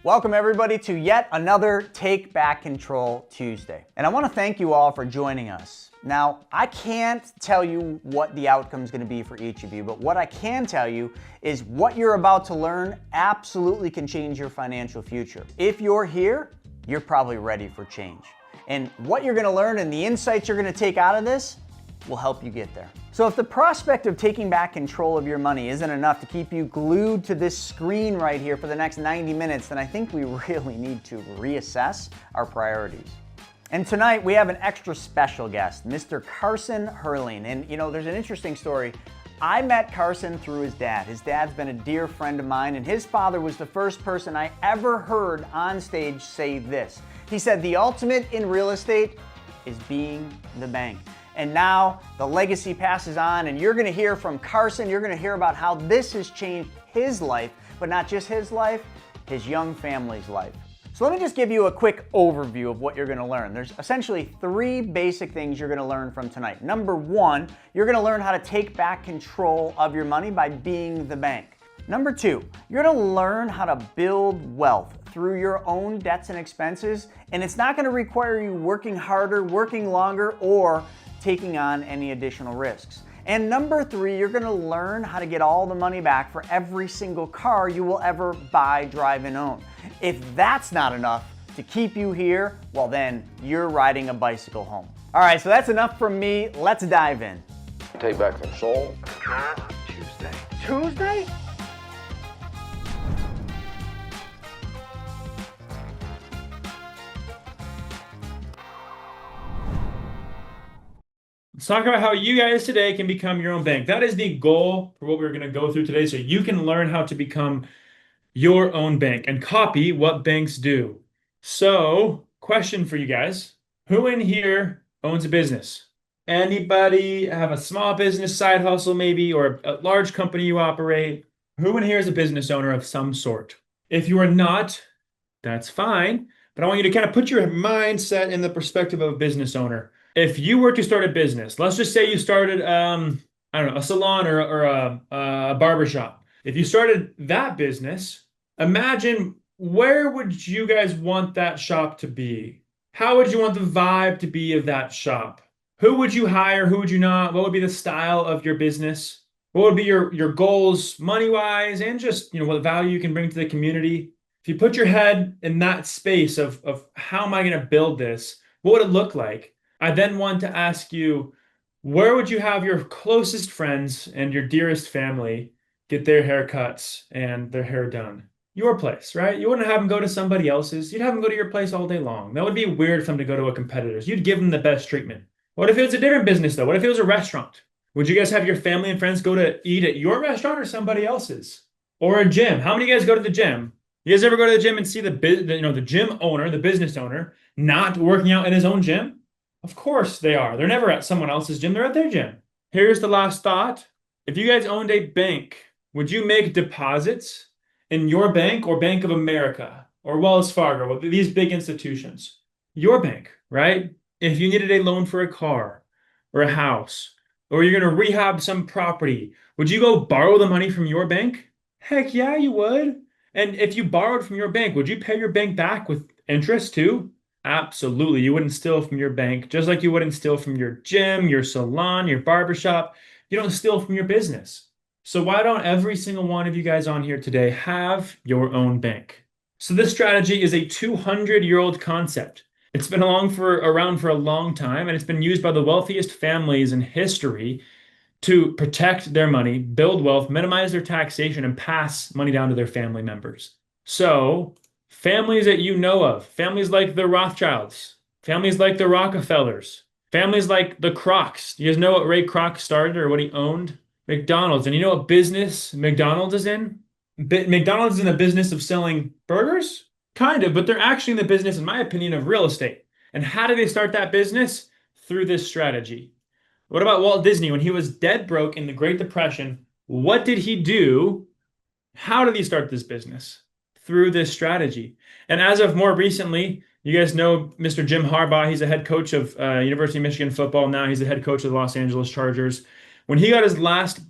Welcome everybody to yet another Take Back Control Tuesday. And I want to thank you all for joining us. Now, I can't tell you what the outcome is going to be for each of you, but what I can tell you is what you're about to learn absolutely can change your financial future. If you're here, you're probably ready for change. And what you're going to learn and the insights you're going to take out of this will help you get there. So if the prospect of taking back control of your money isn't enough to keep you glued to this screen right here for the next 90 minutes, then I think we really need to reassess our priorities. And tonight we have an extra special guest, Mr. Carson Herling. And you know, there's an interesting story. I met Carson through his dad. His dad's been a dear friend of mine, and his father was the first person I ever heard on stage say this. He said, the ultimate in real estate is being the bank. And now the legacy passes on, and you're gonna hear from Carson. You're gonna hear about how this has changed his life, but not just his life, his young family's life. So let me just give you a quick overview of what you're gonna learn. There's essentially three basic things you're gonna learn from tonight. Number one, you're gonna learn how to take back control of your money by being the bank. Number two, you're gonna learn how to build wealth through your own debts and expenses, and it's not gonna require you working harder, working longer, or taking on any additional risks. And number three, you're gonna learn how to get all the money back for every single car you will ever buy, drive, and own. If that's not enough to keep you here, well then, you're riding a bicycle home. All right, so that's enough from me. Let's dive in. Take back control. Tuesday? Let's talk about how you guys today can become your own bank. That is the goal for what we're going to go through today, so you can learn how to become your own bank and copy what banks do. So, question for you guys. Who in here owns a business? Anybody have a small business side hustle maybe, or a large company you operate? Who in here is a business owner of some sort? If you are not, that's fine. But I want you to kind of put your mindset in the perspective of a business owner. If you were to start a business, let's just say you started, I don't know, a salon or a barbershop. If you started that business, imagine where would you guys want that shop to be? How would you want the vibe to be of that shop? Who would you hire? Who would you not? What would be the style of your business? What would be your goals money-wise, and just, you know, what value you can bring to the community? If you put your head in that space of how am I going to build this? What would it look like? I then want to ask you, where would you have your closest friends and your dearest family get their haircuts and their hair done? Your place, right? You wouldn't have them go to somebody else's. You'd have them go to your place all day long. That would be weird for them to go to a competitor's. You'd give them the best treatment. What if it was a different business though? What if it was a restaurant? Would you guys have your family and friends go to eat at your restaurant or somebody else's? Or a gym? How many of you guys go to the gym? You guys ever go to the gym and see the gym owner, the business owner, not working out in his own gym? Of course they are. They're never at someone else's gym. They're at their gym. Here's the last thought. If you guys owned a bank, would you make deposits in your bank or Bank of America or Wells Fargo, these big institutions? Your bank, right? If you needed a loan for a car or a house, or you're going to rehab some property, would you go borrow the money from your bank? Heck yeah, you would. And if you borrowed from your bank, would you pay your bank back with interest too? Absolutely. You wouldn't steal from your bank, just like you wouldn't steal from your gym, your salon, your barbershop. You don't steal from your business. So why don't every single one of you guys on here today have your own bank? So this strategy is a 200-year-old concept. It's been around for a long time, and it's been used by the wealthiest families in history to protect their money, build wealth, minimize their taxation, and pass money down to their family members. So families that you know of, families like the Rothschilds, families like the Rockefellers, families like the Krocs. Do you guys know what Ray Kroc started or what he owned? McDonald's. And you know what business McDonald's is in? McDonald's is in the business of selling burgers? Kind of, but they're actually in the business, in my opinion, of real estate. And how did they start that business? Through this strategy. What about Walt Disney? When he was dead broke in the Great Depression, what did he do? How did he start this business? Through this strategy. And as of more recently, you guys know Mr. Jim Harbaugh. He's a head coach of University of Michigan football. Now he's the head coach of the Los Angeles Chargers. When he got his last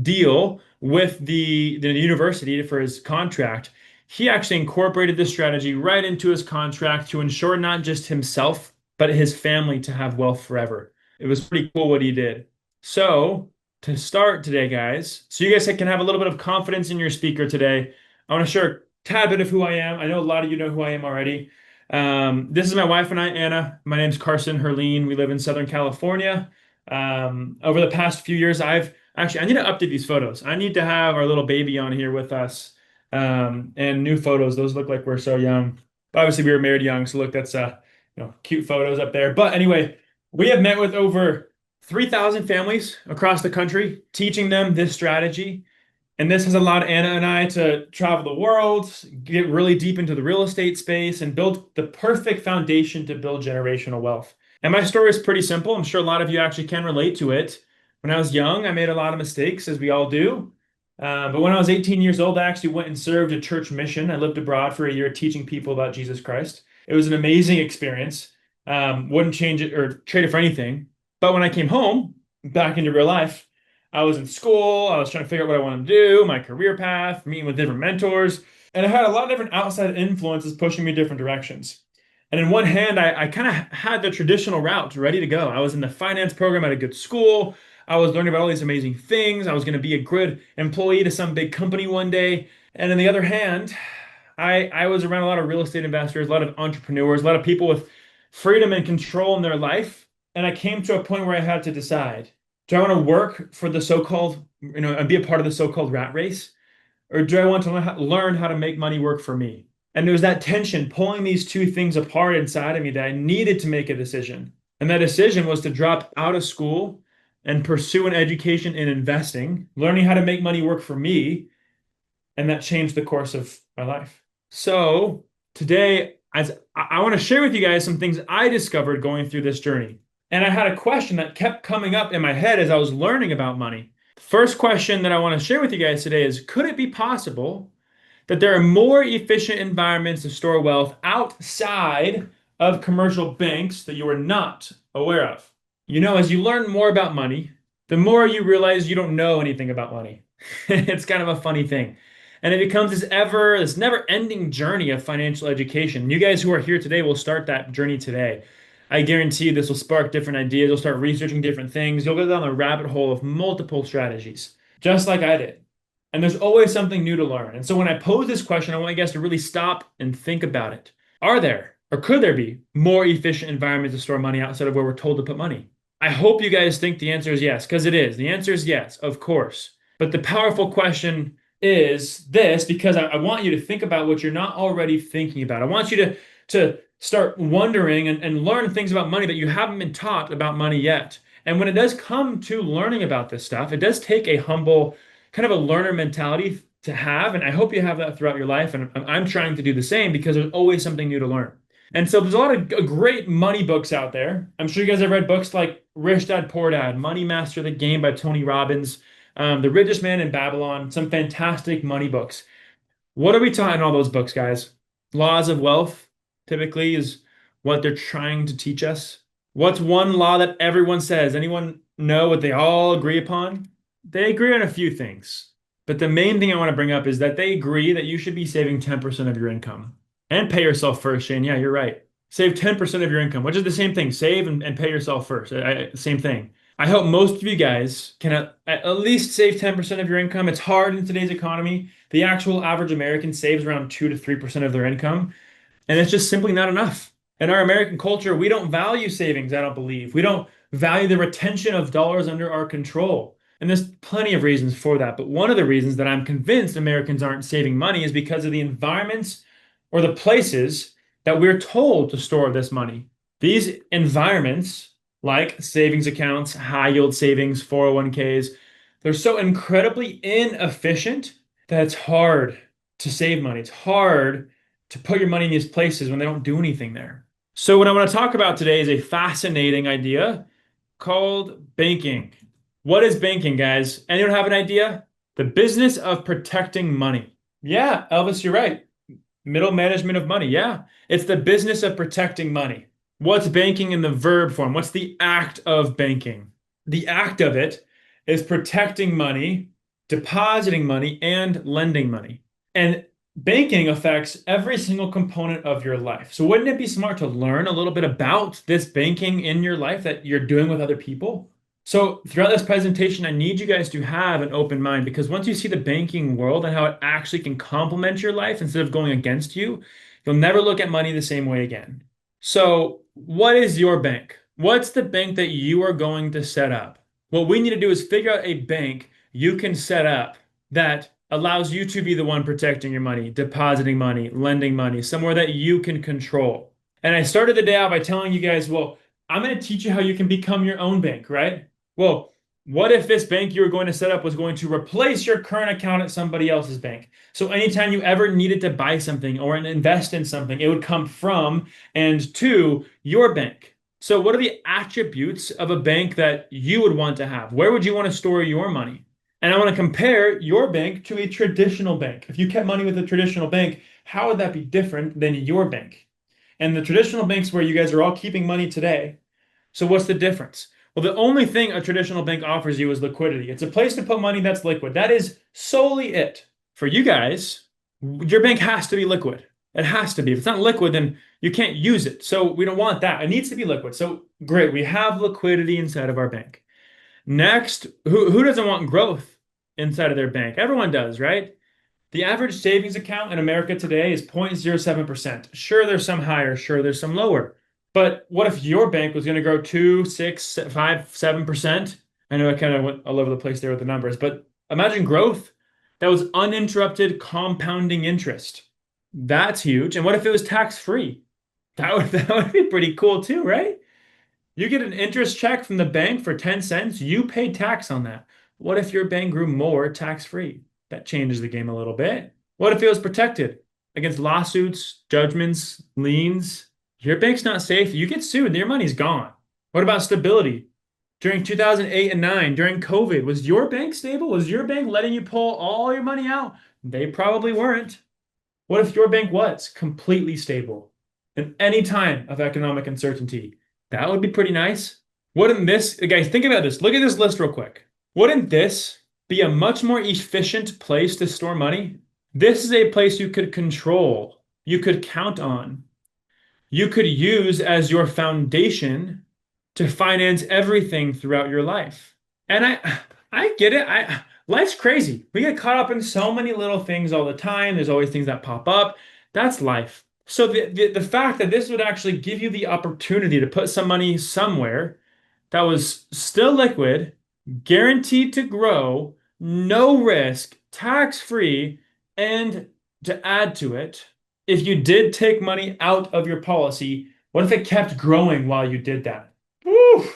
deal with the university for his contract, he actually incorporated this strategy right into his contract to ensure not just himself, but his family to have wealth forever. It was pretty cool what he did. So, to start today, guys, so you guys can have a little bit of confidence in your speaker today, I want to share a tad bit of who I am. I know a lot of you know who I am already. This is my wife and I, Anna. My name's Carson Herleen. We live in Southern California. Over the past few years, I need to update these photos. I need to have our little baby on here with us. And new photos. Those look like we're so young. Obviously, we were married young, so look, that's cute photos up there. But anyway, we have met with over 3,000 families across the country, teaching them this strategy. And this has allowed Anna and I to travel the world, get really deep into the real estate space, and build the perfect foundation to build generational wealth. And my story is pretty simple. I'm sure a lot of you actually can relate to it. When I was young, I made a lot of mistakes, as we all do. But when I was 18 years old, I actually went and served a church mission. I lived abroad for a year teaching people about Jesus Christ. It was an amazing experience. Wouldn't change it or trade it for anything. But when I came home, back into real life, I was in school. I was trying to figure out what I wanted to do, my career path, meeting with different mentors. And I had a lot of different outside influences pushing me different directions. And in one hand, I kind of had the traditional route ready to go. I was in the finance program at a good school. I was learning about all these amazing things. I was going to be a good employee to some big company one day. And on the other hand, I was around a lot of real estate investors, a lot of entrepreneurs, a lot of people with freedom and control in their life. And I came to a point where I had to decide, do I want to work for the so-called, and be a part of the so-called rat race? Or do I want to learn how to make money work for me? And there was that tension pulling these two things apart inside of me that I needed to make a decision. And that decision was to drop out of school and pursue an education in investing, learning how to make money work for me. And that changed the course of my life. So today, I want to share with you guys some things I discovered going through this journey. And I had a question that kept coming up in my head as I was learning about money. The first question that I want to share with you guys today is, could it be possible that there are more efficient environments to store wealth outside of commercial banks that you are not aware of? As you learn more about money, the more you realize you don't know anything about money. It's kind of a funny thing. And it becomes this never-ending journey of financial education. You guys who are here today will start that journey today. I guarantee this will spark different ideas. You'll start researching different things. You'll go down the rabbit hole of multiple strategies, just like I did. And there's always something new to learn. And so when I pose this question, I want you guys to really stop and think about it. Are there, or could there be, more efficient environments to store money outside of where we're told to put money? I hope you guys think the answer is yes, because it is. The answer is yes, of course. But the powerful question is this, because I want you to think about what you're not already thinking about. I want you to start wondering and learn things about money that you haven't been taught about money yet. And when it does come to learning about this stuff, it does take a humble, kind of a learner mentality to have. And I hope you have that throughout your life. And I'm trying to do the same because there's always something new to learn. And so there's a lot of great money books out there. I'm sure you guys have read books like Rich Dad, Poor Dad, Money Master the Game by Tony Robbins, The Richest Man in Babylon, some fantastic money books. What are we taught in all those books, guys? Laws of wealth typically is what they're trying to teach us. What's one law that everyone says? Anyone know what they all agree upon? They agree on a few things. But the main thing I want to bring up is that they agree that you should be saving 10% of your income. And pay yourself first, Shane. Yeah, you're right. Save 10% of your income, which is the same thing. Save and pay yourself first. Same thing. I hope most of you guys can at least save 10% of your income. It's hard in today's economy. The actual average American saves around 2 to 3% of their income. And it's just simply not enough. In our American culture, we don't value savings, I don't believe. We don't value the retention of dollars under our control. And there's plenty of reasons for that. But one of the reasons that I'm convinced Americans aren't saving money is because of the environments or the places that we're told to store this money. These environments, like savings accounts, high yield savings, 401ks, they're so incredibly inefficient that it's hard to save money. It's hard to put your money in these places when they don't do anything there. So what I want to talk about today is a fascinating idea called banking. What is banking, guys? Anyone have an idea? The business of protecting money. Yeah, Elvis, you're right. Middle management of money. Yeah, it's the business of protecting money. What's banking in the verb form? What's the act of banking? The act of it is protecting money, depositing money, and lending money. And banking affects every single component of your life. So wouldn't it be smart to learn a little bit about this banking in your life that you're doing with other people? So throughout this presentation, I need you guys to have an open mind, because once you see the banking world and how it actually can complement your life instead of going against you, you'll never look at money the same way again. So what is your bank? What's the bank that you are going to set up? What we need to do is figure out a bank you can set up that allows you to be the one protecting your money, depositing money, lending money, somewhere that you can control. And I started the day out by telling you guys, well, I'm going to teach you how you can become your own bank, right? Well, what if this bank you were going to set up was going to replace your current account at somebody else's bank? So anytime you ever needed to buy something or invest in something, it would come from and to your bank. So what are the attributes of a bank that you would want to have? Where would you want to store your money? And I want to compare your bank to a traditional bank. If you kept money with a traditional bank, how would that be different than your bank? And the traditional banks where you guys are all keeping money today. So what's the difference? Well, the only thing a traditional bank offers you is liquidity. It's a place to put money that's liquid. That is solely it. For you guys, your bank has to be liquid. It has to be. If it's not liquid, then you can't use it. So we don't want that. It needs to be liquid. So great, we have liquidity inside of our bank. Next, who doesn't want growth inside of their bank? Everyone does, right? The average savings account in America today is 0.07%. Sure, there's some higher, sure, there's some lower. But what if your bank was going to grow 2, 6, 5, 7%? I know I kind of went all over the place there with the numbers, but imagine growth that was uninterrupted compounding interest. That's huge. And what if it was tax-free? That would be pretty cool too, right? You get an interest check from the bank for 10 cents, you pay tax on that. What if your bank grew more tax-free? That changes the game a little bit. What if it was protected against lawsuits, judgments, liens? Your bank's not safe. You get sued, your money's gone. What about stability? During 2008 and 9, during COVID, was your bank stable? Was your bank letting you pull all your money out? They probably weren't. What if your bank was completely stable in any time of economic uncertainty? That would be pretty nice. Wouldn't this, guys, think about this. Look at this list real quick. Wouldn't this be a much more efficient place to store money? This is a place you could control, you could count on, you could use as your foundation to finance everything throughout your life. And I get it. Life's crazy. We get caught up in so many little things all the time. There's always things that pop up. That's life. So the fact that this would actually give you the opportunity to put some money somewhere that was still liquid, guaranteed to grow, no risk, tax-free, and to add to it, if you did take money out of your policy, what if it kept growing while you did that? Woo!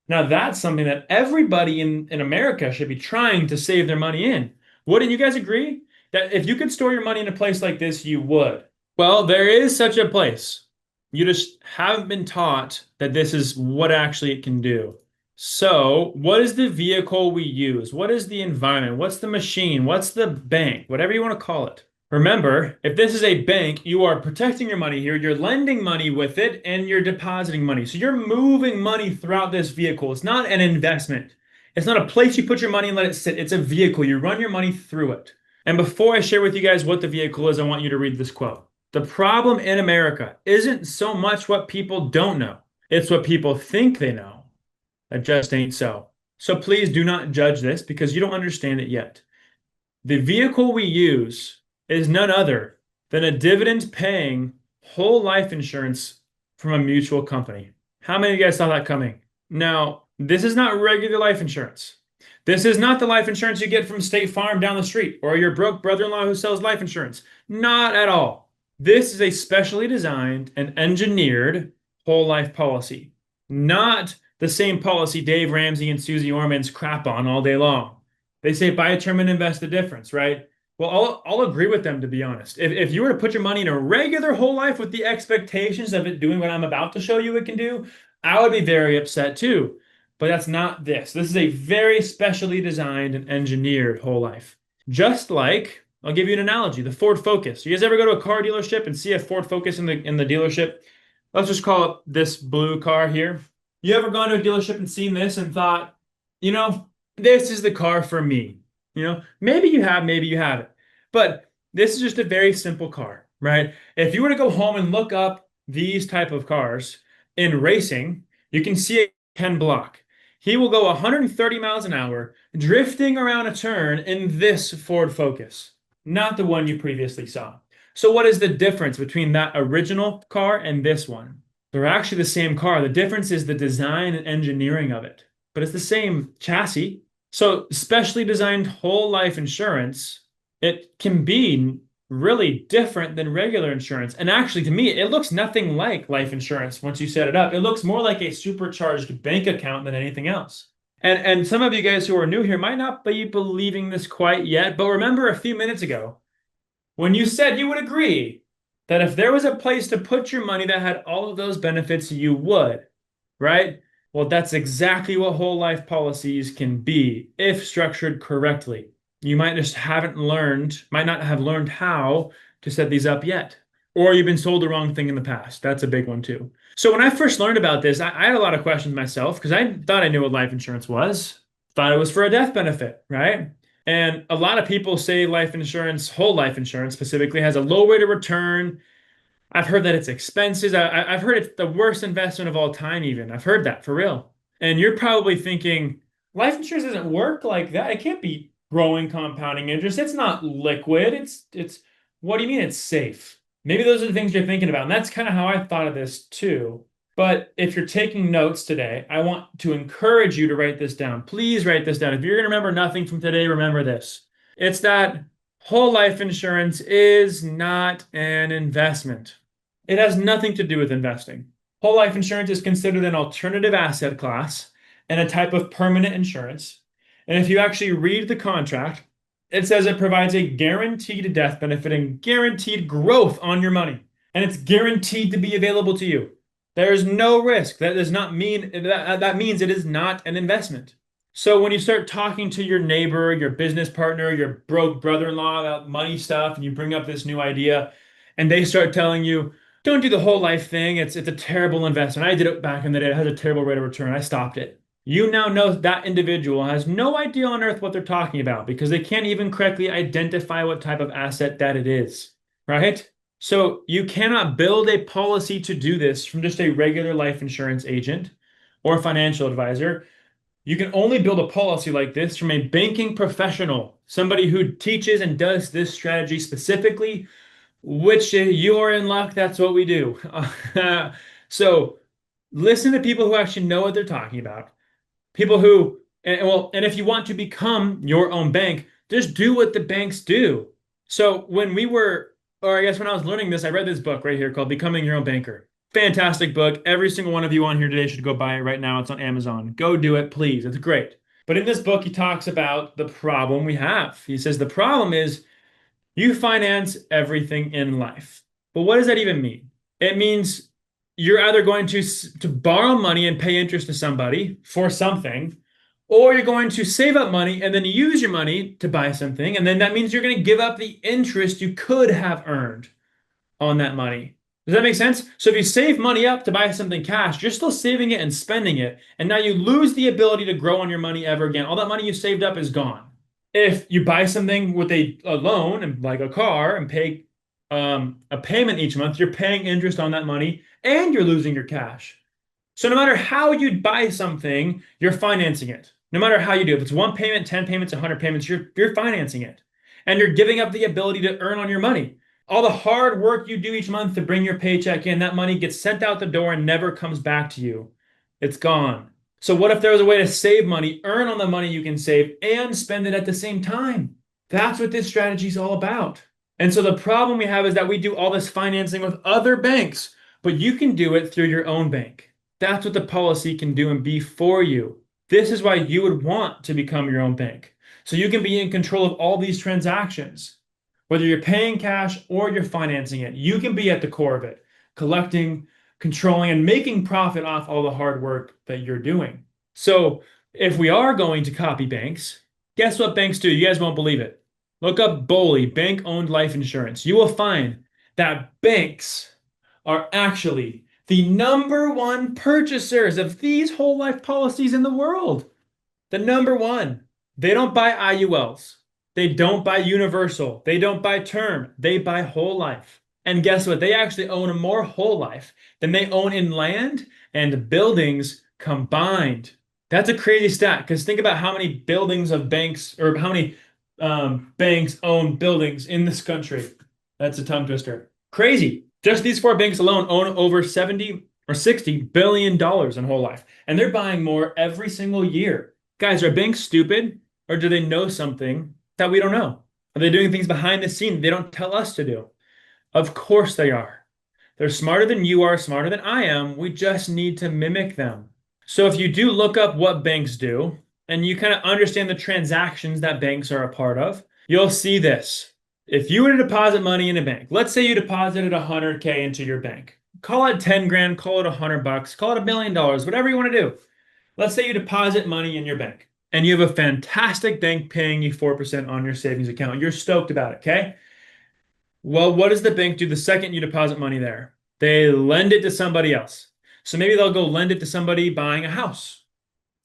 Now that's something that everybody in America should be trying to save their money in. Wouldn't you guys agree that if you could store your money in a place like this, you would? Well, there is such a place. You just haven't been taught that this is what actually it can do. So what is the vehicle we use? What is the environment? What's the machine? What's the bank? Whatever you want to call it. Remember, if this is a bank, you are protecting your money here, you're lending money with it, and you're depositing money. So you're moving money throughout this vehicle. It's not an investment. It's not a place you put your money and let it sit. It's a vehicle. You run your money through it. And before I share with you guys what the vehicle is, I want you to read this quote. The problem in America isn't so much what people don't know. It's what people think they know. That just ain't so. So please do not judge this because you don't understand it yet. The vehicle we use is none other than a dividend-paying whole life insurance from a mutual company. How many of you guys saw that coming? Now, this is not regular life insurance. This is not the life insurance you get from State Farm down the street or your broke brother-in-law who sells life insurance. Not at all. This is a specially designed and engineered whole life policy, not the same policy Dave Ramsey and Susie Orman's crap on all day long. They say buy a term and invest the difference, right? Well, I'll agree with them, to be honest. If you were to put your money in a regular whole life with the expectations of it doing what I'm about to show you it can do, I would be very upset too. But that's not this. This is a very specially designed and engineered whole life. Just like, I'll give you an analogy, the Ford Focus. You guys ever go to a car dealership and see a Ford Focus in the dealership? Let's just call it this blue car here. You ever gone to a dealership and seen this and thought, you know, this is the car for me? You know, maybe you have, maybe you haven't. But This is just a very simple car, right? If you were to go home and look up these type of cars in racing, you can see a Ken Block. He will go 130 miles an hour drifting around a turn in this Ford Focus, not the one you previously saw. So what is the difference between that original car and this one? They're actually the same car. The difference is the design and engineering of it, but it's the same chassis. So specially designed whole life insurance, it can be really different than regular insurance. And actually, to me, it looks nothing like life insurance once you set it up. It looks more like a supercharged bank account than anything else. And some of you guys who are new here might not be believing this quite yet, but remember a few minutes ago when you said you would agree that if there was a place to put your money that had all of those benefits, you would, right? Well, that's exactly what whole life policies can be if structured correctly. You might just might not have learned how to set these up yet. Or you've been sold the wrong thing in the past. That's a big one too. So when I first learned about this, I had a lot of questions myself because I thought I knew what life insurance was. Thought it was for a death benefit, right? And a lot of people say life insurance, whole life insurance specifically, has a low rate of return. I've heard that it's expensive. I've heard it's the worst investment of all time even. I've heard that for real. And you're probably thinking, life insurance doesn't work like that. It can't be growing compounding interest. It's not liquid. It's what do you mean it's safe? Maybe those are the things you're thinking about. And that's kind of how I thought of this too. But if you're taking notes today, I want to encourage you to write this down. Please write this down. If you're going to remember nothing from today, remember this. It's that whole life insurance is not an investment. It has nothing to do with investing. Whole life insurance is considered an alternative asset class and a type of permanent insurance. And if you actually read the contract, it says it provides a guaranteed death benefit and guaranteed growth on your money. And it's guaranteed to be available to you. There is no risk. That does not mean that means it is not an investment. So when you start talking to your neighbor, your business partner, your broke brother-in-law about money stuff, and you bring up this new idea, and they start telling you, don't do the whole life thing. It's a terrible investment. I did it back in the day. It has a terrible rate of return. I stopped it. You now know that individual has no idea on earth what they're talking about because they can't even correctly identify what type of asset that it is, right? So you cannot build a policy to do this from just a regular life insurance agent or financial advisor. You can only build a policy like this from a banking professional, somebody who teaches and does this strategy specifically, which you are in luck. That's what we do. So listen to people who actually know what they're talking about. People who, and if you want to become your own bank, just do what the banks do. So when I was learning this, I read this book right here called Becoming Your Own Banker. Fantastic book. Every single one of you on here today should go buy it right now. It's on Amazon. Go do it, please. It's great. But in this book, he talks about the problem we have. He says the problem is you finance everything in life. But what does that even mean? It means you're either going to borrow money and pay interest to somebody for something, or you're going to save up money and then use your money to buy something. And then that means you're going to give up the interest you could have earned on that money. Does that make sense? So if you save money up to buy something cash, you're still saving it and spending it. And now you lose the ability to grow on your money ever again. All that money you saved up is gone. If you buy something with a loan, and like a car, and pay a payment each month, you're paying interest on that money and you're losing your cash. So no matter how you buy something, you're financing it. No matter how you do it. If it's one payment, 10 payments, 100 payments, you're financing it. And you're giving up the ability to earn on your money. All the hard work you do each month to bring your paycheck in, that money gets sent out the door and never comes back to you. It's gone. So what if there was a way to save money, earn on the money you can save, and spend it at the same time? That's what this strategy is all about. And so the problem we have is that we do all this financing with other banks, but you can do it through your own bank. That's what the policy can do and be for you. This is why you would want to become your own bank. So you can be in control of all these transactions. Whether you're paying cash or you're financing it, you can be at the core of it, collecting, controlling, and making profit off all the hard work that you're doing. So if we are going to copy banks, guess what banks do? You guys won't believe it. Look up BOLI, bank-owned life insurance. You will find that banks are actually the #1 purchasers of these whole life policies in the world. The #1. They don't buy IULs. They don't buy universal. They don't buy term. They buy whole life. And guess what? They actually own more whole life than they own in land and buildings combined. That's a crazy stat because think about how many buildings of banks or how many banks own buildings in this country. That's a tongue twister. Crazy. Just these four banks alone own over 70 or 60 billion dollars in whole life. And they're buying more every single year. Guys, are banks stupid or do they know something that we don't know? Are they doing things behind the scene they don't tell us to do? Of course they are. They're smarter than you are, smarter than I am. We just need to mimic them. So if you do look up what banks do and you kind of understand the transactions that banks are a part of, you'll see this. If you were to deposit money in a bank, let's say you deposited 100K into your bank. Call it 10 grand, call it $100, call it $1 million, whatever you want to do. Let's say you deposit money in your bank and you have a fantastic bank paying you 4% on your savings account. You're stoked about it, okay? Well, what does the bank do the second you deposit money there? They lend it to somebody else. So maybe they'll go lend it to somebody buying a house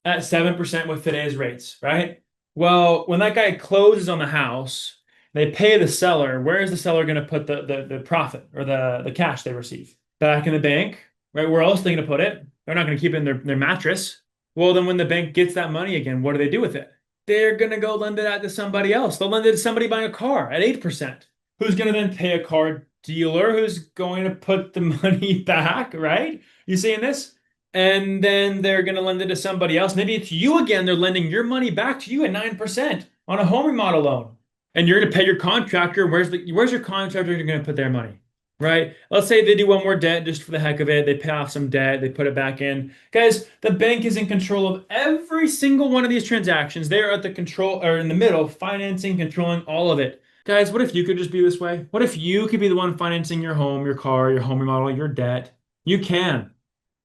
at 7% with today's rates, right? Well, when that guy closes on the house, they pay the seller. Where is the seller going to put the profit or the cash they receive? Back in the bank, right? Where else are they going to put it? They're not going to keep it in their mattress. Well, then when the bank gets that money again, what do they do with it? They're going to go lend it out to somebody else. They'll lend it to somebody buying a car at 8%. Who's going to then pay a car dealer who's going to put the money back, right? You seeing this? And then they're going to lend it to somebody else. Maybe it's you again. They're lending your money back to you at 9% on a home remodel loan. And you're going to pay your contractor. Where's your contractor going to put their money, right? Let's say they do one more debt just for the heck of it. They pay off some debt. They put it back in. Guys, the bank is in control of every single one of these transactions. They're at the control or in the middle, financing, controlling all of it. Guys, what if you could just be this way? What if you could be the one financing your home, your car, your home remodel, your debt? You can.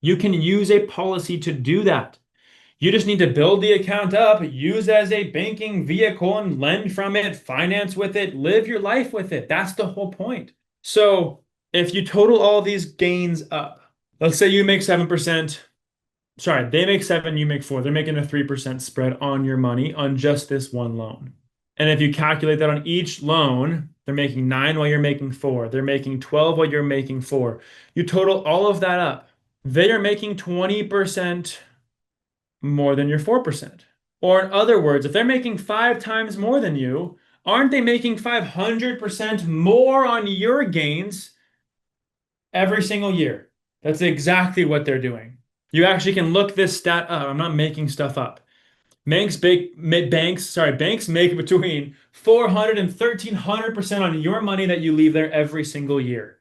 You can use a policy to do that. You just need to build the account up, use as a banking vehicle and lend from it, finance with it, live your life with it. That's the whole point. So if you total all these gains up, let's say you make 7%. Sorry, they make 7, you make 4. They're making a 3% spread on your money on just this one loan. And if you calculate that on each loan, they're making 9 while you're making 4. They're making 12 while you're making 4. You total all of that up. They are making 20% more than your 4%. Or in other words, if they're making 5 times more than you, aren't they making 500% more on your gains every single year? That's exactly what they're doing. You actually can look this stat up. I'm not making stuff up. Banks make between 400 and 1,300% on your money that you leave there every single year.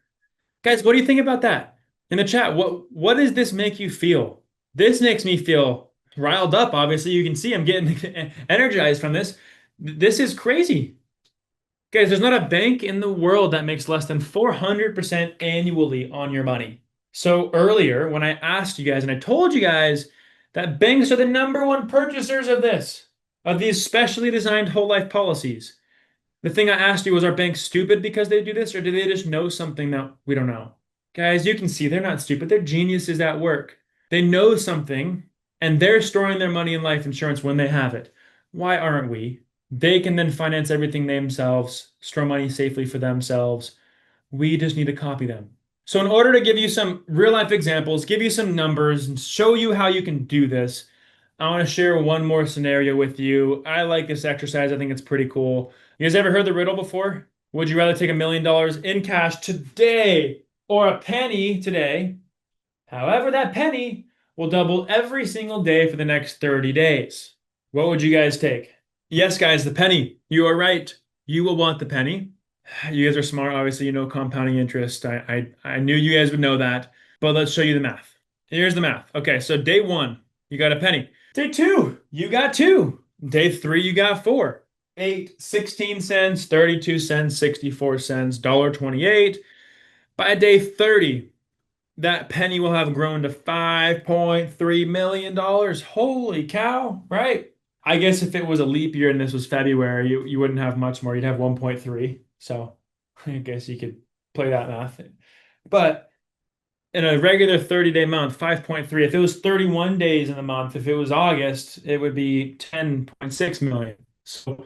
Guys, what do you think about that? In the chat, what does this make you feel? This makes me feel riled up. Obviously, you can see I'm getting energized from this. This is crazy. Guys, there's not a bank in the world that makes less than 400% annually on your money. So earlier, when I asked you guys, and I told you guys that banks are the #1 purchasers of these specially designed whole life policies. The thing I asked you was, are banks stupid because they do this, or do they just know something that we don't know? Guys, you can see they're not stupid. They're geniuses at work. They know something, and they're storing their money in life insurance when they have it. Why aren't we? They can then finance everything themselves, store money safely for themselves. We just need to copy them. So in order to give you some real life examples, give you some numbers, and show you how you can do this, I want to share one more scenario with you. I like this exercise. I think it's pretty cool. You guys ever heard the riddle before? Would you rather take $1 million in cash today or a penny today? However, that penny will double every single day for the next 30 days. What would you guys take? Yes, guys, the penny. You are right. You will want the penny. You guys are smart. Obviously, you know compounding interest. I knew you guys would know that, but let's show you the math. Here's the math. Okay, so day 1, you got a penny. Day 2, you got 2. Day 3, you got 4. 8, 16 cents, 32 cents, 64 cents, $1.28. By day 30, that penny will have grown to $5.3 million. Holy cow, right? I guess if it was a leap year and this was February, you wouldn't have much more. You'd have 1.3. So I guess you could play that math. But in a regular 30-day month, 5.3. If it was 31 days in the month, if it was August, it would be 10.6 million. So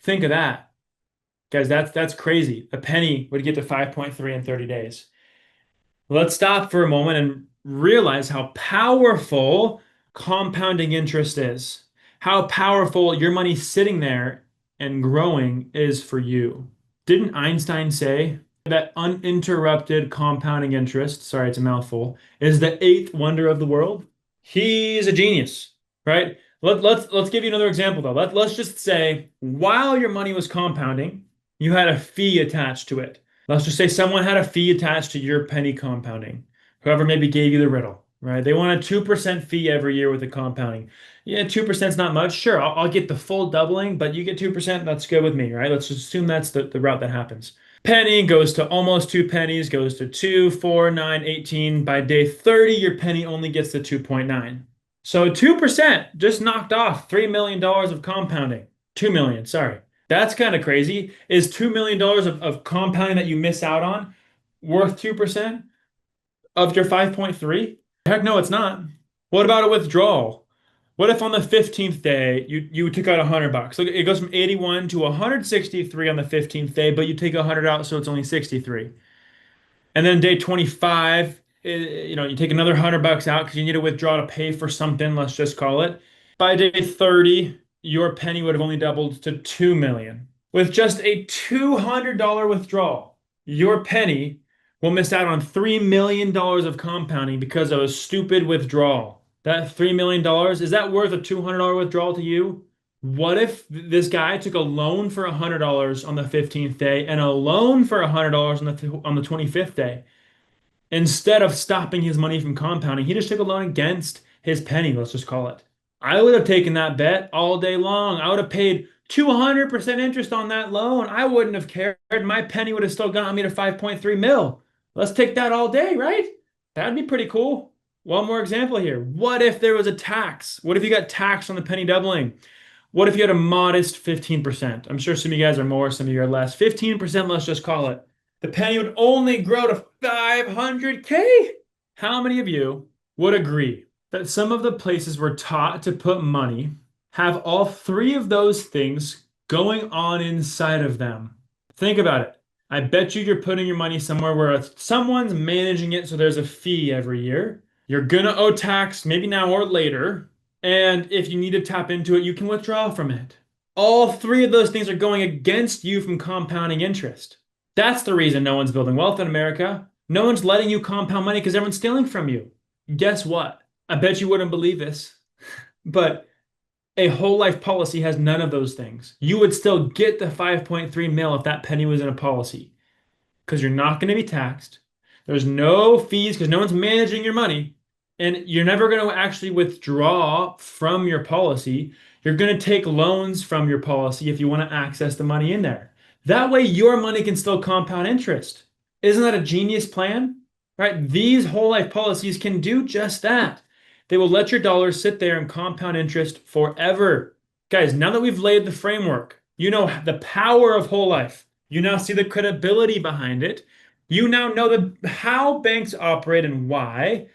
Think of that. Guys, that's crazy. A penny would get to 5.3 in 30 days. Let's stop for a moment and realize how powerful compounding interest is. How powerful your money sitting there and growing is for you. Didn't Einstein say that uninterrupted compounding interest, sorry, it's a mouthful, is the eighth wonder of the world? He's a genius, right? Let's give you another example though. Let's just say while your money was compounding, you had a fee attached to it. Let's just say someone had a fee attached to your penny compounding. Whoever maybe gave you the riddle, right? They want a 2% fee every year with the compounding. Yeah, 2% is not much. Sure, I'll get the full doubling, but you get 2%, that's good with me, right? Let's just assume that's the route that happens. Penny goes to almost 2 pennies, goes to 2, 4, 9, 18. By day 30, your penny only gets to 2.9. So 2% just knocked off $3 million of compounding. 2 million, sorry. That's kind of crazy. Is $2 million of compounding that you miss out on worth 2% of your 5.3? Heck no, it's not. What about a withdrawal? What if on the 15th day you took out $100? Look, it goes from 81 to 163 on the 15th day, but you take 100 out, so it's only 63. And then day 25, you take another $100 out because you need to withdraw to pay for something, let's just call it. By day 30, your penny would have only doubled to 2 million. With just a $200 withdrawal, your penny will miss out on $3 million of compounding because of a stupid withdrawal. That $3 million, is that worth a $200 withdrawal to you? What if this guy took a loan for $100 on the 15th day and a loan for $100 on the 25th day? Instead of stopping his money from compounding, he just took a loan against his penny, let's just call it. I would have taken that bet all day long. I would have paid 200% interest on that loan. I wouldn't have cared. My penny would have still gotten me to 5.3 mil. Let's take that all day, right? That'd be pretty cool. One more example here. What if there was a tax? What if you got taxed on the penny doubling? What if you had a modest 15%? I'm sure some of you guys are more, some of you are less. 15%, let's just call it. The penny would only grow to 500K. How many of you would agree that some of the places we're taught to put money have all three of those things going on inside of them? Think about it. I bet you're putting your money somewhere where someone's managing it, so there's a fee every year. You're gonna owe tax, maybe now or later, and if you need to tap into it, you can withdraw from it. All three of those things are going against you from compounding interest. That's the reason no one's building wealth in America. No one's letting you compound money because everyone's stealing from you. Guess what? I bet you wouldn't believe this, but a whole life policy has none of those things. You would still get the 5.3 mil if that penny was in a policy because you're not going to be taxed. There's no fees because no one's managing your money, and you're never going to actually withdraw from your policy. You're going to take loans from your policy if you want to access the money in there. That way your money can still compound interest. Isn't that a genius plan? Right? These whole life policies can do just that. They will let your dollars sit there and compound interest forever. Guys, now that we've laid the framework, you know the power of whole life. You now see the credibility behind it. You now know how banks operate and why.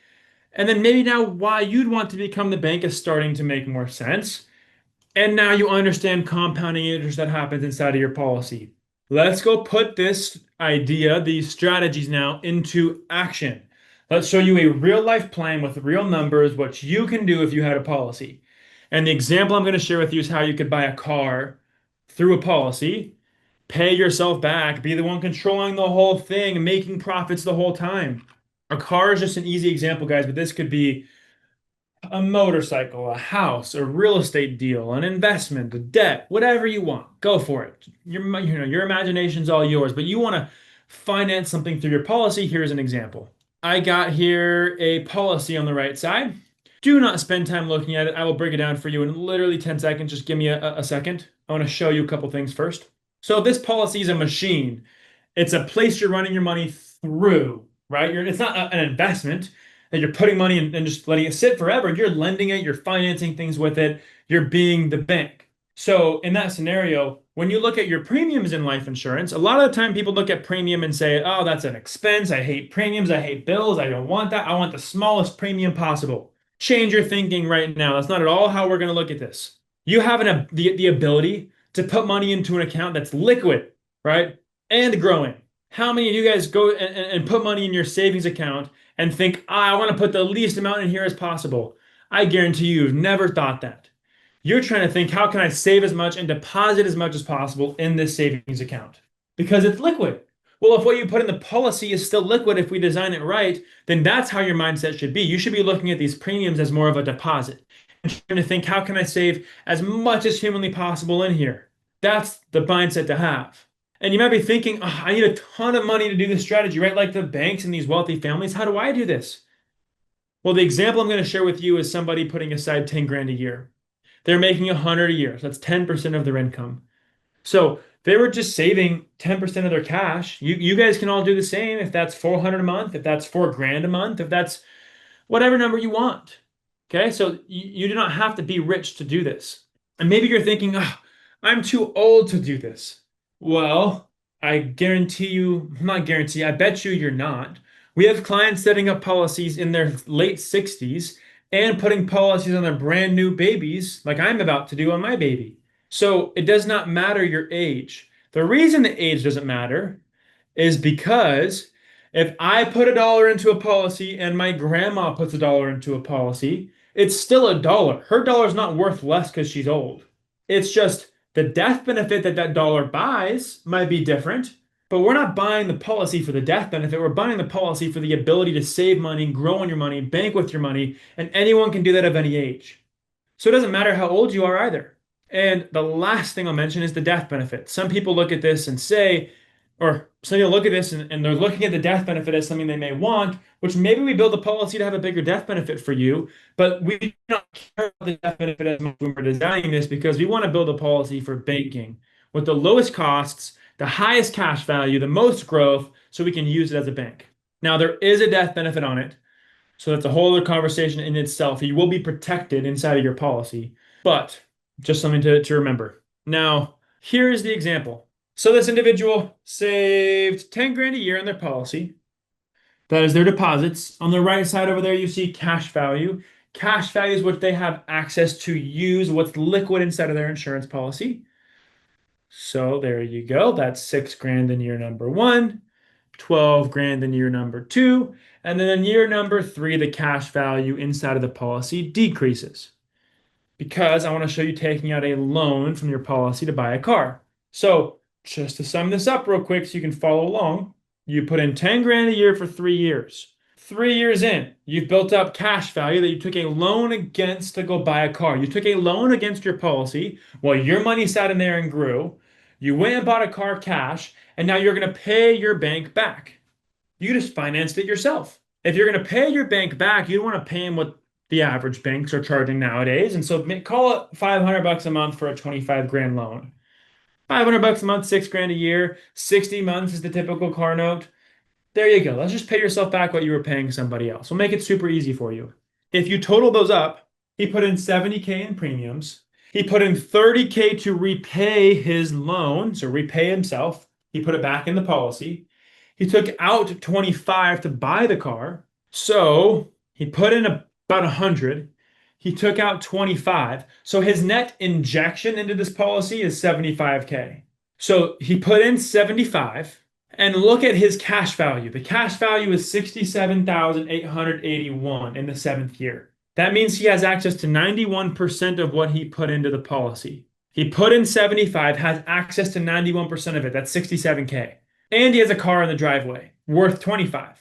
And then maybe now why you'd want to become the bank is starting to make more sense. And now you understand compounding interest that happens inside of your policy. Let's go put this idea, these strategies now into action. Let's show you a real life plan with real numbers, what you can do if you had a policy. And the example I'm going to share with you is how you could buy a car through a policy, pay yourself back, be the one controlling the whole thing, making profits the whole time. A car is just an easy example, guys, but this could be a motorcycle, a house, a real estate deal, an investment, a debt, whatever you want. Go for it. Your imagination's all yours, but you want to finance something through your policy. Here's an example. I got here a policy on the right side. Do not spend time looking at it. I will break it down for you in literally 10 seconds. Just give me a second. I want to show you a couple things first. So this policy is a machine. It's a place you're running your money through, right? It's not an investment that you're putting money in and just letting it sit forever. You're lending it, you're financing things with it, you're being the bank. So in that scenario, when you look at your premiums in life insurance, a lot of the time people look at premium and say, oh, that's an expense. I hate premiums. I hate bills. I don't want that. I want the smallest premium possible. Change your thinking right now. That's not at all how we're going to look at this. You have the ability to put money into an account that's liquid, right? And growing. How many of you guys go and put money in your savings account and think, I want to put the least amount in here as possible? I guarantee you've never thought that. You're trying to think, how can I save as much and deposit as much as possible in this savings account? Because it's liquid. Well, if what you put in the policy is still liquid, if we design it right, then that's how your mindset should be. You should be looking at these premiums as more of a deposit and trying to think, how can I save as much as humanly possible in here? That's the mindset to have. And you might be thinking, oh, I need a ton of money to do this strategy, right? Like the banks and these wealthy families. How do I do this? Well, the example I'm going to share with you is somebody putting aside 10 grand a year. They're making 100 a year. So that's 10% of their income. So they were just saving 10% of their cash. You guys can all do the same. If that's 400 a month, if that's 4 grand a month, if that's whatever number you want. Okay. So you do not have to be rich to do this. And maybe you're thinking, oh, I'm too old to do this. Well, I guarantee you, not guarantee, I bet you're not. We have clients setting up policies in their late 60s and putting policies on their brand new babies, like I'm about to do on my baby. So it does not matter your age. The reason the age doesn't matter is because if I put $1 into a policy and my grandma puts $1 into a policy, it's still $1. Her dollar is not worth less because she's old. It's just the death benefit that dollar buys might be different, but we're not buying the policy for the death benefit. We're buying the policy for the ability to save money, grow on your money, bank with your money, and anyone can do that of any age. So it doesn't matter how old you are either. And the last thing I'll mention is the death benefit. Some people look at this and say, or some people look at this and they're looking at the death benefit as something they may want, which maybe we build a policy to have a bigger death benefit for you, but we do not care about the death benefit as much when we're designing this because we want to build a policy for banking with the lowest costs, the highest cash value, the most growth, so we can use it as a bank. Now, there is a death benefit on it, so that's a whole other conversation in itself. You will be protected inside of your policy, but just something to remember. Now, here is the example. So this individual saved 10 grand a year in their policy. That is their deposits. On the right side over there, you see cash value. Cash value is what they have access to use, what's liquid inside of their insurance policy. So there you go. That's 6 grand in year number 1, 12 grand in year number 2, and then in year number 3, the cash value inside of the policy decreases because I want to show you taking out a loan from your policy to buy a car. So just to sum this up real quick so you can follow along, you put in 10 grand a year for 3 years. 3 years in, you've built up cash value that you took a loan against to go buy a car. You took a loan against your policy while your money sat in there and grew. You went and bought a car cash, and now you're going to pay your bank back. You just financed it yourself. If you're going to pay your bank back, you don't want to pay them what the average banks are charging nowadays. And so call it $500 a month for a 25 grand loan. $500 a month, 6 grand a year, 60 months is the typical car note. There you go. Let's just pay yourself back what you were paying somebody else. We'll make it super easy for you. If you total those up, he put in 70K in premiums. He put in 30K to repay his loan, so repay himself. He put it back in the policy. He took out 25 to buy the car. So he put in about 100. He took out 25. So his net injection into this policy is 75K. So he put in 75 and look at his cash value. The cash value is 67,881 in the 7th year. That means he has access to 91% of what he put into the policy. He put in 75, has access to 91% of it. That's 67K. And he has a car in the driveway worth 25.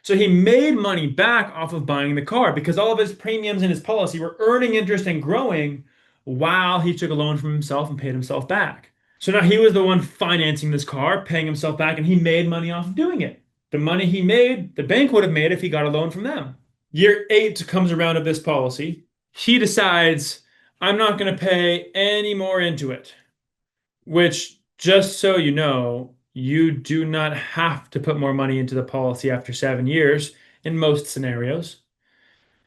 So he made money back off of buying the car because all of his premiums in his policy were earning interest and growing while he took a loan from himself and paid himself back. So now he was the one financing this car, paying himself back, and he made money off of doing it. The money he made, the bank would have made if he got a loan from them. Year 8 comes around of this policy. He decides, I'm not going to pay any more into it, which, just so you know, you do not have to put more money into the policy after 7 years in most scenarios.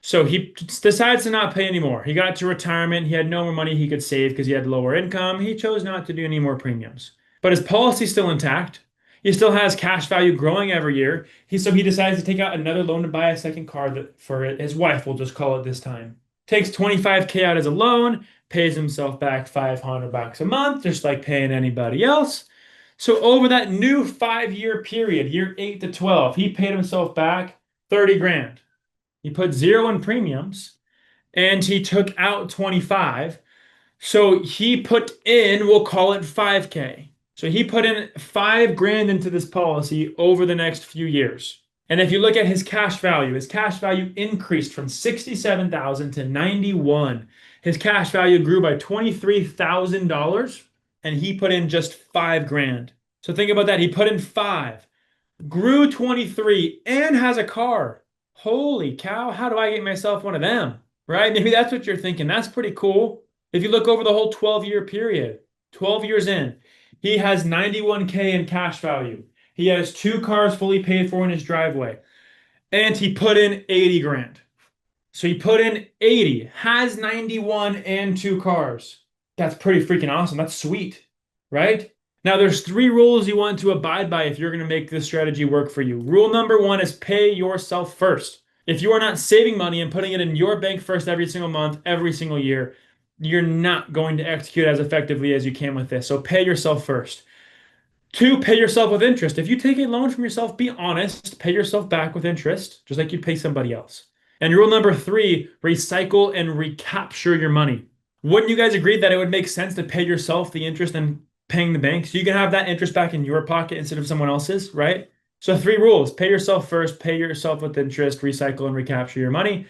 So he decides to not pay anymore. He got to retirement. He had no more money he could save because he had lower income. He chose not to do any more premiums. But his policy's still intact. He still has cash value growing every year. So he decides to take out another loan to buy a second car for his wife, we'll just call it this time. Takes 25K out as a loan, pays himself back $500 a month, just like paying anybody else. So over that new 5-year period, year 8 to 12, he paid himself back 30 grand. He put zero in premiums and he took out 25. So he put in, we'll call it 5K. So he put in 5 grand into this policy over the next few years. And if you look at his cash value increased from 67,000 to 91. His cash value grew by $23,000 and he put in just 5 grand. So think about that. He put in 5, grew 23, and has a car. Holy cow, how do I get myself one of them? Right? Maybe that's what you're thinking. That's pretty cool. If you look over the whole 12-year period, 12 years in, he has 91K in cash value. He has 2 cars fully paid for in his driveway. And he put in 80 grand. So he put in 80, has 91 and 2 cars. That's pretty freaking awesome. That's sweet, right? Now there's 3 rules you want to abide by if you're going to make this strategy work for you. Rule number 1 is pay yourself first. If you are not saving money and putting it in your bank first every single month, every single year, you're not going to execute as effectively as you can with this. So pay yourself first. 2, pay yourself with interest. If you take a loan from yourself, be honest, pay yourself back with interest, just like you'd pay somebody else. And rule number 3, recycle and recapture your money. Wouldn't you guys agree that it would make sense to pay yourself the interest and paying the bank so you can have that interest back in your pocket instead of someone else's, right? So 3 rules: pay yourself first, pay yourself with interest, recycle and recapture your money.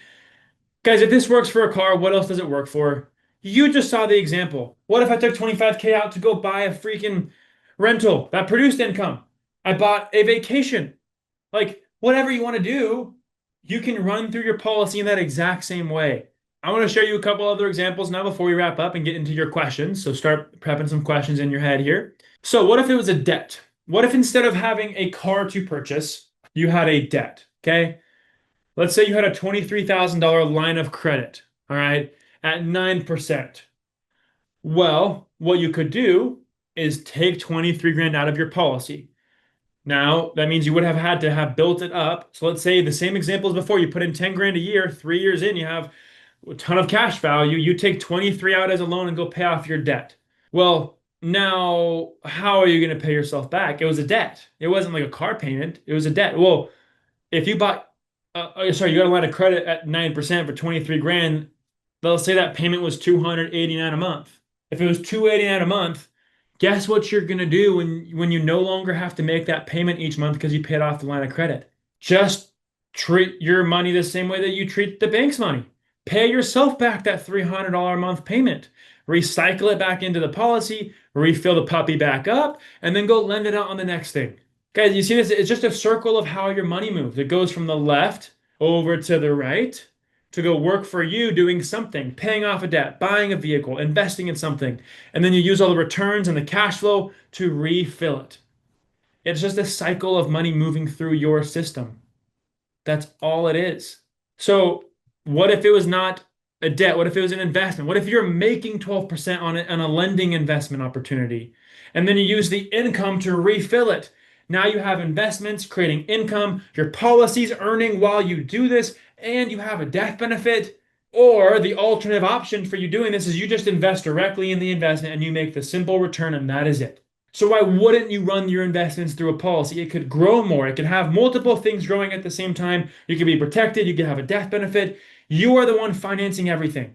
Guys, if this works for a car, what else does it work for? You just saw the example. What if I took 25K out to go buy a freaking rental that produced income? I bought a vacation. Like, whatever you want to do, you can run through your policy in that exact same way. I want to show you a couple other examples now before we wrap up and get into your questions. So start prepping some questions in your head here. So what if it was a debt? What if instead of having a car to purchase, you had a debt, okay? Let's say you had a $23,000 line of credit, all right, at 9%. Well, what you could do is take 23 grand out of your policy. Now, that means you would have had to have built it up. So let's say the same example as before, you put in 10 grand a year, 3 years in, you have a ton of cash value. You take 23 out as a loan and go pay off your debt. Well, now how are you going to pay yourself back? It was a debt. It wasn't like a car payment. It was a debt. Well, if you bought, you got a line of credit at 9% for 23 grand, they'll say that payment was 289 a month. If it was 289 a month, guess what you're going to do when you no longer have to make that payment each month because you paid off the line of credit? Just treat your money the same way that you treat the bank's money. Pay yourself back that $300 a month payment. Recycle it back into the policy, refill the puppy back up, and then go lend it out on the next thing. Guys, you see this? It's just a circle of how your money moves. It goes from the left over to the right to go work for you doing something, paying off a debt, buying a vehicle, investing in something, and then you use all the returns and the cash flow to refill it. It's just a cycle of money moving through your system. That's all it is. So what if it was not a debt? What if it was an investment? What if you're making 12% on a lending investment opportunity, and then you use the income to refill it? Now you have investments creating income, your policies earning while you do this, and you have a death benefit. Or the alternative option for you doing this is you just invest directly in the investment and you make the simple return, and that is it. So why wouldn't you run your investments through a policy? It could grow more. It could have multiple things growing at the same time. You could be protected. You could have a death benefit. You are the one financing everything.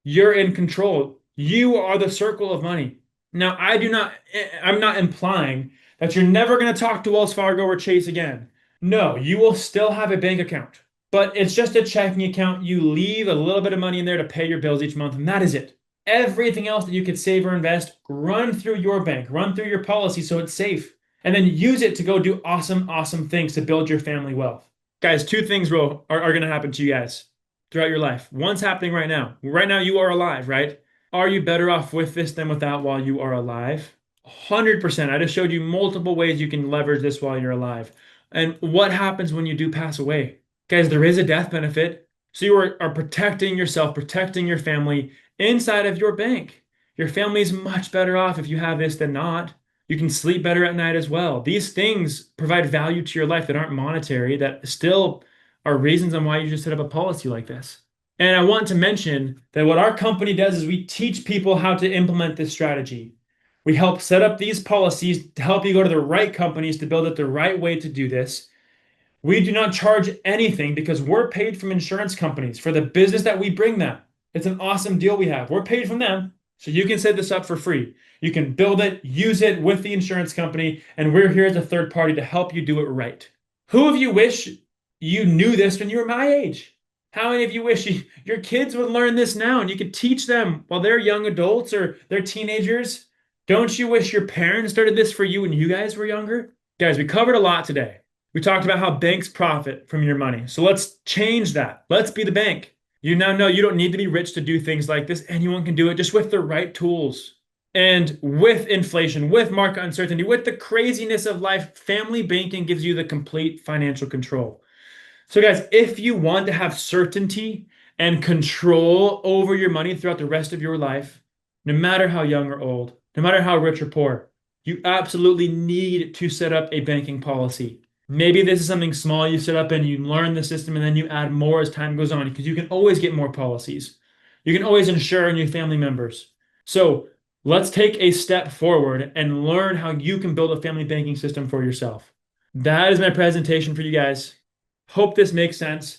You're in control. You are the circle of money. Now, I'm not implying that you're never going to talk to Wells Fargo or Chase again. No, you will still have a bank account, but it's just a checking account. You leave a little bit of money in there to pay your bills each month, and that is it. Everything else that you could save or invest, run through your bank, run through your policy so it's safe, and then use it to go do awesome, awesome things to build your family wealth. Guys, 2 things are going to happen to you guys throughout your life. One's happening right now. Right now, you are alive, right? Are you better off with this than without while you are alive? 100%. I just showed you multiple ways you can leverage this while you're alive. And what happens when you do pass away? Guys, there is a death benefit. So you are protecting yourself, protecting your family inside of your bank. Your family is much better off if you have this than not. You can sleep better at night as well. These things provide value to your life that aren't monetary, that still are reasons on why you should set up a policy like this. And I want to mention that what our company does is we teach people how to implement this strategy. We help set up these policies to help you go to the right companies to build it the right way to do this. We do not charge anything because we're paid from insurance companies for the business that we bring them. It's an awesome deal we have. We're paid from them, so you can set this up for free. You can build it, use it with the insurance company, and we're here as a third party to help you do it right. Who of you wish you knew this when you were my age? How many of you wish your kids would learn this now and you could teach them while they're young adults or they're teenagers? Don't you wish your parents started this for you when you guys were younger? Guys, we covered a lot today. We talked about how banks profit from your money. So let's change that. Let's be the bank. You now know you don't need to be rich to do things like this. Anyone can do it just with the right tools. And with inflation, with market uncertainty, with the craziness of life, family banking gives you the complete financial control. So guys, if you want to have certainty and control over your money throughout the rest of your life, no matter how young or old, no matter how rich or poor, you absolutely need to set up a banking policy. Maybe this is something small you set up and you learn the system and then you add more as time goes on because you can always get more policies. You can always insure your family members. So let's take a step forward and learn how you can build a family banking system for yourself. That is my presentation for you guys. Hope this makes sense.